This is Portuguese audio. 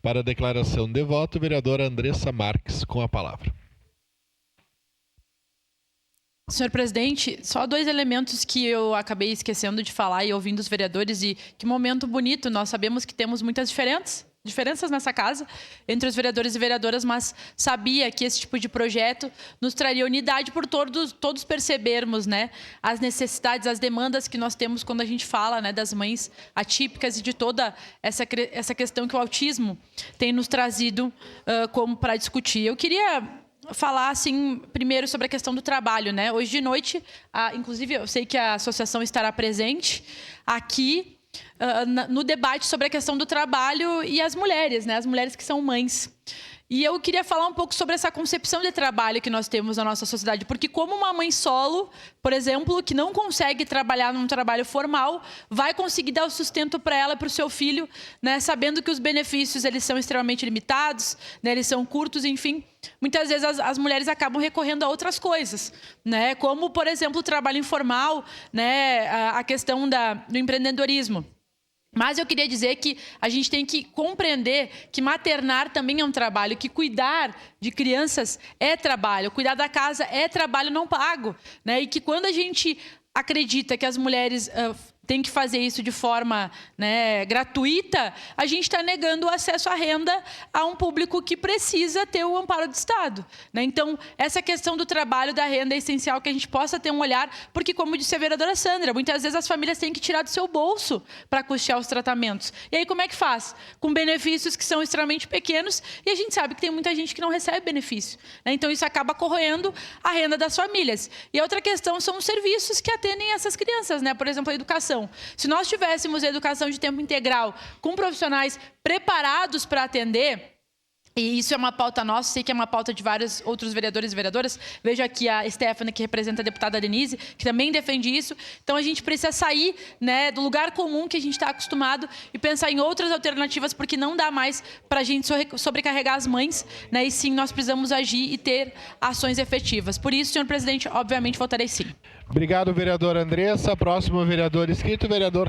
Para a declaração de voto, vereadora Andressa Marques, com a palavra. Senhor presidente, só 2 elementos que eu acabei esquecendo de falar e ouvindo os vereadores, e que momento bonito. Nós sabemos que temos muitas diferenças nessa casa entre os vereadores e vereadoras, mas sabia que esse tipo de projeto nos traria unidade por todos percebermos, né, as necessidades, as demandas que nós temos quando a gente fala, né, das mães atípicas e de toda essa questão que o autismo tem nos trazido como para discutir. Eu queria falar, assim, primeiro sobre a questão do trabalho, né? Hoje de noite, inclusive, eu sei que a associação estará presente aqui no debate sobre a questão do trabalho e as mulheres, né? As mulheres que são mães. E eu queria falar um pouco sobre essa concepção de trabalho que nós temos na nossa sociedade, porque como uma mãe solo, por exemplo, que não consegue trabalhar num trabalho formal, vai conseguir dar o sustento para ela e para o seu filho, né, sabendo que os benefícios eles são extremamente limitados, né, eles são curtos, enfim. Muitas vezes as mulheres acabam recorrendo a outras coisas, né, como, por exemplo, o trabalho informal, né, a questão do empreendedorismo. Mas eu queria dizer que a gente tem que compreender que maternar também é um trabalho, que cuidar de crianças é trabalho, cuidar da casa é trabalho não pago, né? E que quando a gente acredita que as mulheres têm que fazer isso de forma, né, gratuita, a gente está negando o acesso à renda a um público que precisa ter o amparo do Estado, né? Então, essa questão do trabalho, da renda é essencial que a gente possa ter um olhar, porque, como disse a vereadora Sandra, muitas vezes as famílias têm que tirar do seu bolso para custear os tratamentos. E aí, como é que faz? Com benefícios que são extremamente pequenos, e a gente sabe que tem muita gente que não recebe benefício, né? Então, isso acaba corroendo a renda das famílias. E a outra questão são os serviços que atendem essas crianças, né? Por exemplo, a educação. Se nós tivéssemos educação de tempo integral com profissionais preparados para atender, e isso é uma pauta nossa, sei que é uma pauta de vários outros vereadores e vereadoras. Vejo aqui a Stephanie, que representa a deputada Denise, que também defende isso. Então, a gente precisa sair, né, do lugar comum que a gente está acostumado e pensar em outras alternativas, porque não dá mais para a gente sobrecarregar as mães, né, e sim, nós precisamos agir e ter ações efetivas. Por isso, senhor presidente, obviamente, votarei sim. Obrigado, vereadora Andressa. Próximo vereador inscrito, vereador